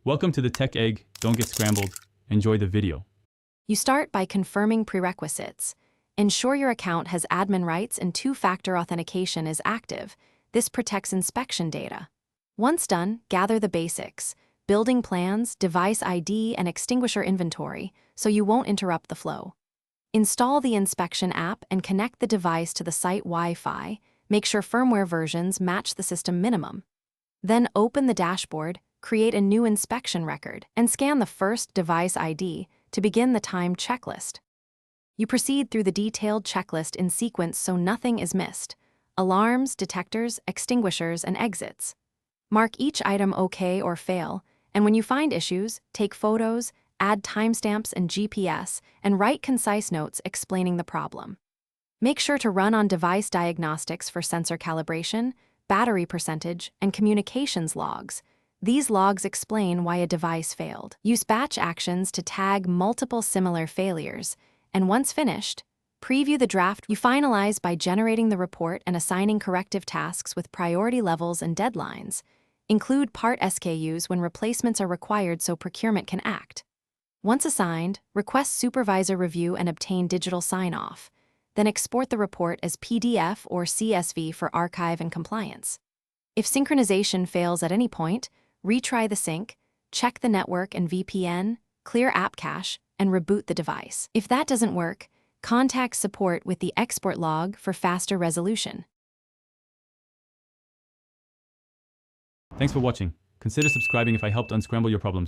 Welcome to the Tech Egg. Don't get scrambled. Enjoy the video. You start by confirming prerequisites. Ensure your account has admin rights and two-factor authentication is active. This protects inspection data. Once done, gather the basics: building plans, device ID, and extinguisher inventory, so you won't interrupt the flow. Install the inspection app and connect the device to the site Wi-Fi. Make sure firmware versions match the system minimum. Then open the dashboard, create a new inspection record, and scan the first device ID to begin the timed checklist. You proceed through the detailed checklist in sequence so nothing is missed: alarms, detectors, extinguishers, and exits. Mark each item OK or fail, and when you find issues, take photos, add timestamps and GPS, and write concise notes explaining the problem. Make sure to run on device diagnostics for sensor calibration, battery percentage, and communications logs. These logs explain why a device failed. Use batch actions to tag multiple similar failures, and once finished, preview the draft. You finalize by generating the report and assigning corrective tasks with priority levels and deadlines. Include part SKUs when replacements are required so procurement can act. Once assigned, request supervisor review and obtain digital sign-off. Then export the report as PDF or CSV for archive and compliance. If synchronization fails at any point, retry the sync, check the network and VPN, clear app cache, and reboot the device. If that doesn't work, contact support with the export log for faster resolution. Thanks for watching. Consider subscribing if I helped unscramble your problems.